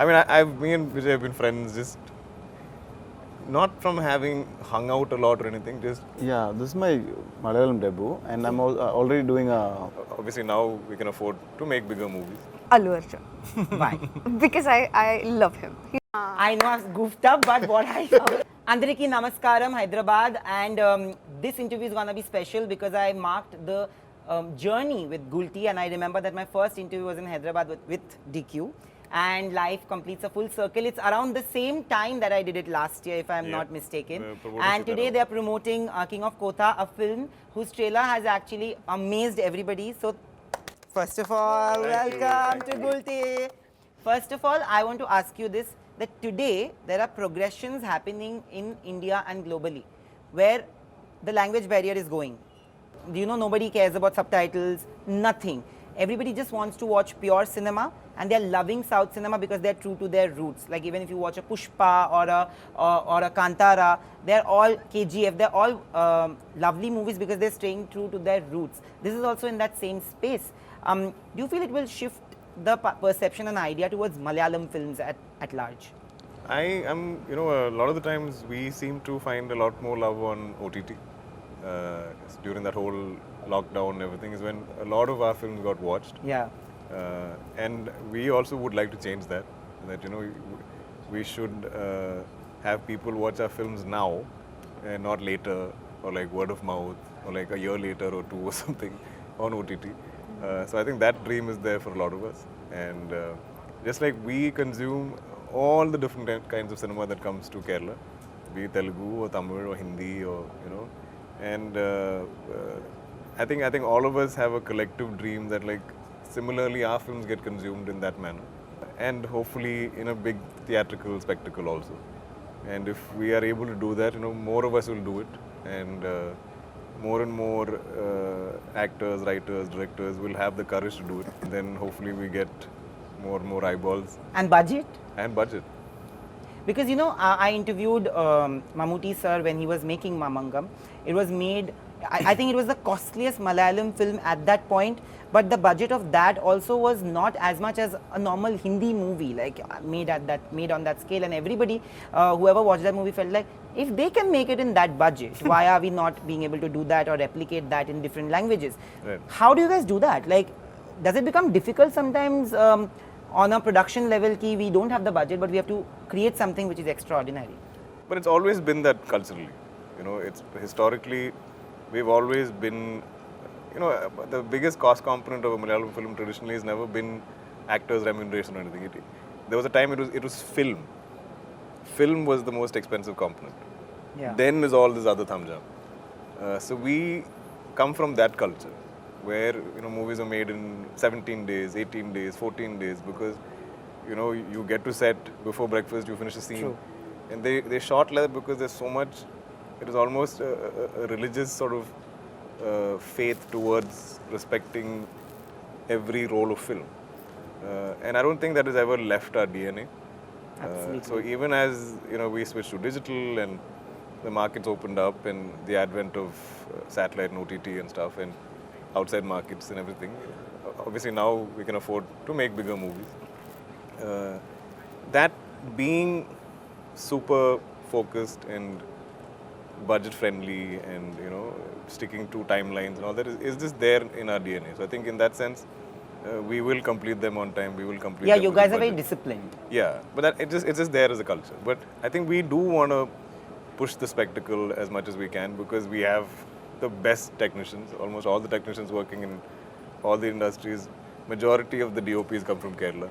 I mean, me and Vijay have been friends just not from having hung out a lot or anything, just Yeah, this is my Malayalam debut, and I'm already doing a. obviously now we can afford to make bigger movies. Allu Arjun. Why? Because I love him. I know I've goofed up, but what I know. Andariki Namaskaram, Hyderabad, and this interview is gonna be special because I marked the journey with Gulte, and I remember that my first interview was in Hyderabad with DQ. And life completes a full circle. It's around the same time that I did it last year, if I'm not mistaken. And today they are promoting King of Kotha, a film whose trailer has actually amazed everybody. So, first of all, welcome to Gulte. First of all, I want to ask you this, that today there are progressions happening in India and globally, where the language barrier is going. You know, nobody cares about subtitles, nothing. Everybody just wants to watch pure cinema, and they're loving South cinema because they're true to their roots. Like even if you watch a Pushpa or a Kantara, they're all KGF, they're all lovely movies because they're staying true to their roots. This is also in that same space. Do you feel it will shift the perception and idea towards Malayalam films at large? I am, a lot of the times we seem to find a lot more love on OTT. During that whole lockdown and everything is when a lot of our films got watched. Yeah. And we also would like to change that. That we should have people watch our films now and not later, or like word of mouth, or like a year later or two or something on OTT. So I think that dream is there for a lot of us. And just like we consume all the different kinds of cinema that comes to Kerala, be it Telugu or Tamil or Hindi or and I think all of us have a collective dream that like similarly our films get consumed in that manner, and hopefully in a big theatrical spectacle also. And if we are able to do that, more of us will do it, and more actors, writers, directors will have the courage to do it. And then hopefully we get more eyeballs. And budget? And budget. Because I interviewed Mammootty sir when he was making Mamangam. It was made, I think it was the costliest Malayalam film at that point, but the budget of that also was not as much as a normal Hindi movie, like made on that scale. And everybody, whoever watched that movie felt like, if they can make it in that budget, why are we not being able to do that or replicate that in different languages? Right. How do you guys do that? Like, does it become difficult sometimes on a production level ki we don't have the budget, but we have to create something which is extraordinary? But it's always been that culturally. It's historically, we've always been, the biggest cost component of a Malayalam film traditionally has never been actors' remuneration or anything. There was a time it was film. Film was the most expensive component. Yeah. Then is all this other thumbjam. So we come from that culture where movies are made in 17 days, 18 days, 14 days because you get to set before breakfast, you finish a scene. True. And they shot like that because there's so much, it is almost a religious sort of faith towards respecting every role of film. And I don't think that has ever left our DNA. So even as we switched to digital and the markets opened up and the advent of satellite and OTT and stuff and outside markets and everything, obviously now we can afford to make bigger movies. That being super focused and budget friendly and sticking to timelines and all that is just there in our DNA. So I think in that sense, we will complete them on time. We will complete. Yeah, them you with guys the are very budget. disciplined. Yeah, but it's just there as a culture. But I think we do want to push the spectacle as much as we can because we have the best technicians. Almost all the technicians working in all the industries. Majority of the DOPs come from Kerala.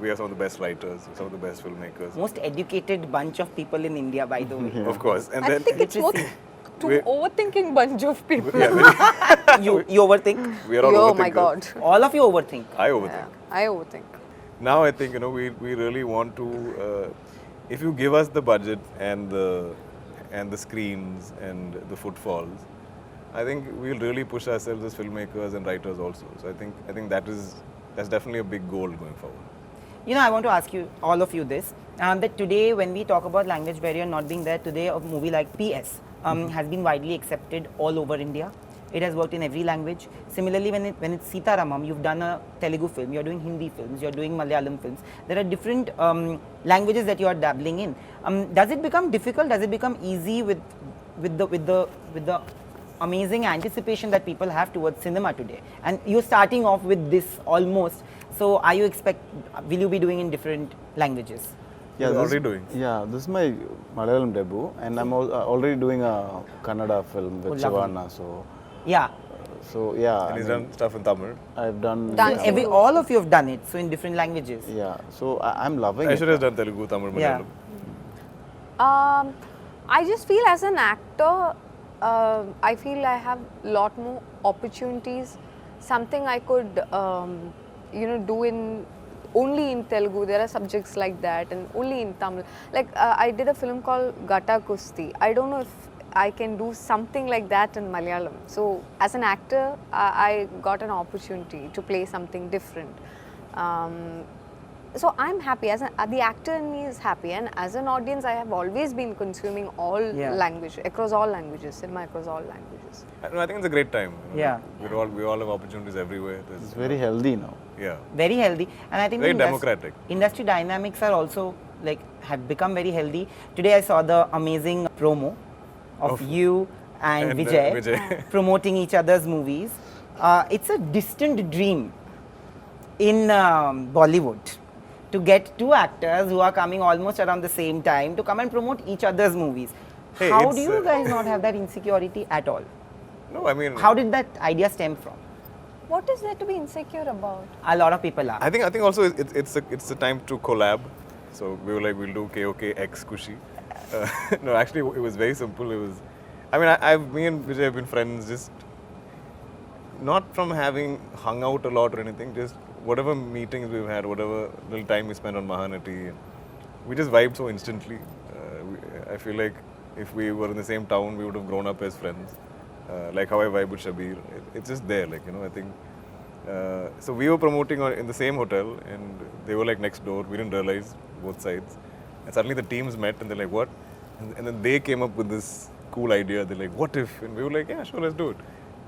We have some of the best writers, some of the best filmmakers. Most educated bunch of people in India, by the way. Of course, and I then think it's more too overthinking bunch of people. You overthink? we are all Oh my overthinkers. God. All of you overthink. I overthink. Yeah, I overthink. Now I think we really want to. If you give us the budget and the screens and the footfalls, I think we'll really push ourselves as filmmakers and writers also. So I think that's definitely a big goal going forward. I want to ask you, all of you this, that today when we talk about language barrier not being there, today a movie like PS has been widely accepted all over India. it has worked in every language. Similarly, when it's Sita Ramam, you've done a Telugu film, you're doing Hindi films, you're doing Malayalam films. There are different languages that you are dabbling in. Does it become difficult? Does it become easy with the amazing anticipation that people have towards cinema today? And you're starting off with this almost. So, will you be doing in different languages? Yeah, You're this- already doing. Yeah, this is my Malayalam debut, and I'm already doing a Kannada film with Oh, lovely. Shivana. Yeah. So yeah, And he's done stuff in Tamil. I've done. Done yeah, All of you have done it, so in different languages. Yeah, so I'm loving it. Aishwarya has done Telugu, Tamil, Yeah. Malayalam. I just feel as an actor, I feel I have a lot more opportunities. Something I could, do in only in Telugu. There are subjects like that, and only in Tamil. Like I did a film called Gata Kusti. I don't know if I can do something like that in Malayalam. So as an actor, I got an opportunity to play something different. So I'm happy. The actor in me is happy, and as an audience, I have always been consuming all language across all languages, cinema across all languages. I think it's a great time. Yeah. We all have opportunities everywhere. It's very healthy now. Yeah. Very healthy, and I think Very the democratic. Industry dynamics are also have become very healthy. Today I saw the amazing promo of you and Vijay, promoting each other's movies. It's a distant dream in Bollywood to get two actors who are coming almost around the same time to come and promote each other's movies. Hey, How it's, do you guys not have that insecurity at all? No, I mean. How did that idea stem from? What is there to be insecure about? A lot of people are. I think also it's a time to collab. So we were like, we'll do KOK X Kushi. No, actually it was very simple. It was, me and Vijay have been friends, just not from having hung out a lot or anything, just whatever meetings we've had, whatever little time we spent on Mahanati, we just vibed so instantly. I feel like if we were in the same town, we would have grown up as friends. Like how I vibe with Shabir. It's just there, I think. So we were promoting in the same hotel, and they were like next door. We didn't realize both sides. And suddenly the teams met, and they're like, what? And then they came up with this cool idea. They're like, what if? And we were like, yeah, sure, let's do it.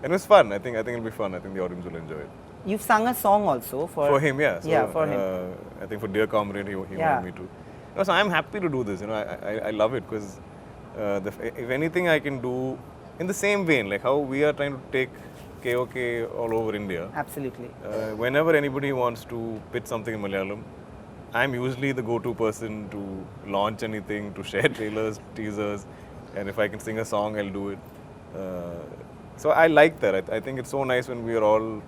And it was fun. I think it'll be fun. I think the audience will enjoy it. You've sung a song also For him, yeah. So, yeah, for him. I think for Dear Comrade, he wanted me to. No, so I'm happy to do this. I love it because if anything I can do in the same vein, like how we are trying to take KOK all over India. Absolutely. Whenever anybody wants to pitch something in Malayalam, I'm usually the go-to person to launch anything, to share trailers, teasers, and if I can sing a song, I'll do it. So I like that. I think it's so nice when we are all,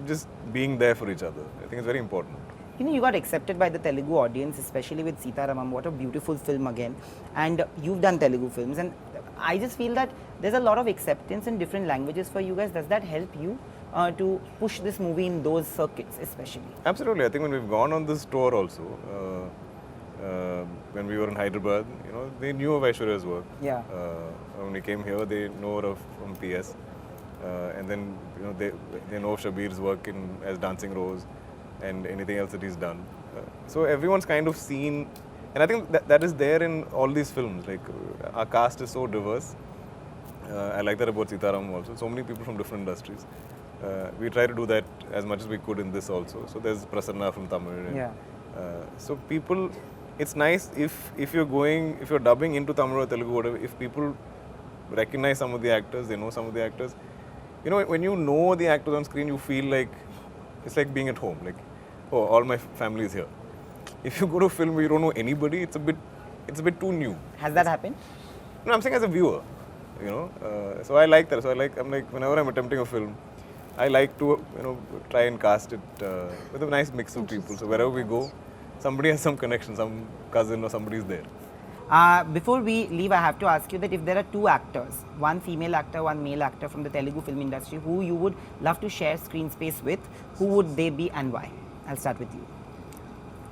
just being there for each other. I think it's very important. You got accepted by the Telugu audience, especially with Sita Ramam. What a beautiful film again. And you've done Telugu films. And I just feel that there's a lot of acceptance in different languages for you guys. Does that help you to push this movie in those circuits, especially? Absolutely. I think when we've gone on this tour also, when we were in Hyderabad, they knew of Aishwarya's work. Yeah. When we came here, they know her from PS. And then, they know of Shabir's work as Dancing Rose and anything else that he's done. So everyone's kind of seen, and I think that is there in all these films. Like our cast is so diverse. I like that about Sitaram also. So many people from different industries. We try to do that as much as we could in this also. So there's Prasanna from Tamil. Yeah. So people, it's nice if you're dubbing into Tamil or Telugu, whatever. If people recognize some of the actors, they know some of the actors. When you know the actors on screen, you feel like it's like being at home. Like, oh, all my family is here. If you go to a film where you don't know anybody, it's a bit too new. Has that happened? No, I'm saying as a viewer, So I like that. So I'm like, whenever I'm attempting a film, I like to, try and cast it with a nice mix of people. So wherever we go, somebody has some connection, some cousin or somebody's there. Before we leave, I have to ask you that if there are two actors, one female actor, one male actor from the Telugu film industry, who you would love to share screen space with, who would they be and why? I'll start with you.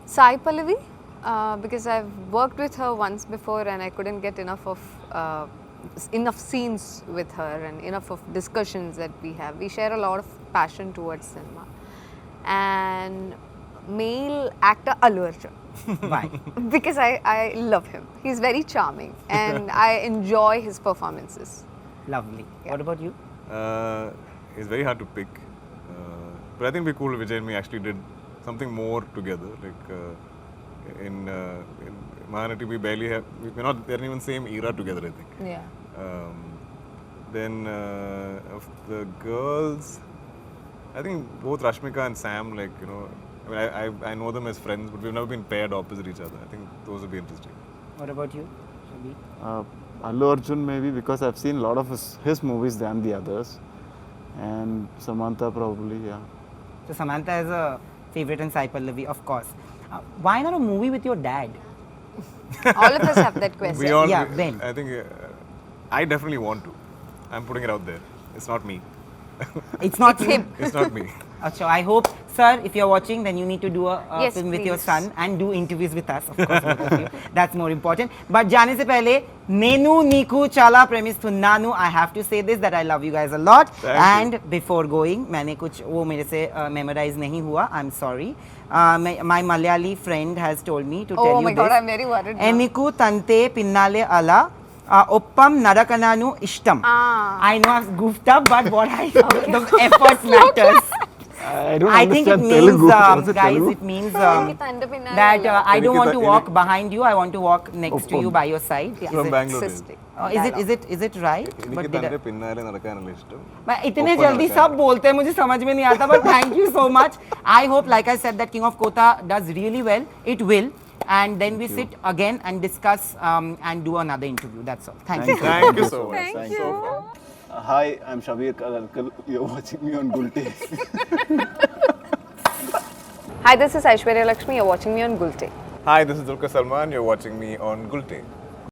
Sai Pallavi, because I've worked with her once before and I couldn't get enough scenes with her and enough of discussions that we have. We share a lot of passion towards cinema. And male actor Allu Arjun. Why? Because I love him. He's very charming and I enjoy his performances. Lovely. Yeah. What about you? It's very hard to pick. But I think it'd be cool if Vijay and me actually did something more together. Like in Mahanati, we're not, they're even same era together, I think. Yeah. Then of the girls, I think both Rashmika and Sam, like, you know, I mean, I know them as friends, but we've never been paired opposite each other. I think those would be interesting. What about you, Shabi? Allu Arjun maybe because I've seen a lot of his movies than the others. And Samantha probably, yeah. So Samantha is a favorite in Sai Pallavi, of course. Why not a movie with your dad? All of us have that question. We all, Yeah, when? I think I definitely want to. I'm putting it out there. It's not me. It's not It's him. It's not me. So I hope, sir, if you're watching, then you need to do a Yes, film with your please. son and do interviews with us, of course, both of you. That's more important. But जाने से पहले, Nenu Niku Chala Premistunnanu, I have to say this, that I love you guys a lot. Thank and you. before going, मैंने कुछ वो मेरे से memorize नहीं हुआ. I'm sorry. My Malayali friend has told me to tell Oh you my this. god, I'm very worried now. Eniku tante pinnale ala. Oppam narakananu ishtam. I know I've goofed up, but what the effort matters. I don't I think it understand means, Telugu. Was it guys, Telugu? it means Tante pinnale that ala. I don't want to Enikita- walk behind you. I want to walk next to Oppam. you by your side. Yeah. From It's Bangalore. cystic. Is it right? എനിക്ക് തന്റെ പിന്നാലെ നടക്കാനുള്ള ഇഷ്ടം. मैं इतने Oppam जल्दी नड़का सब बोलते हैं मुझे समझ में नहीं आता but thank you so much. I hope, like I said, that King of Kotha does really well. It will. And then we sit again and discuss and do another interview. That's all. Thank you. Thank you so much. Thank So you. far. Hi, I'm Shabir Kalalkal. You're watching me on Gulte. Hi, this is Aishwarya Lekshmi. You're watching me on Gulte. Hi, this is Dulquer Salmaan. You're watching me on Gulte.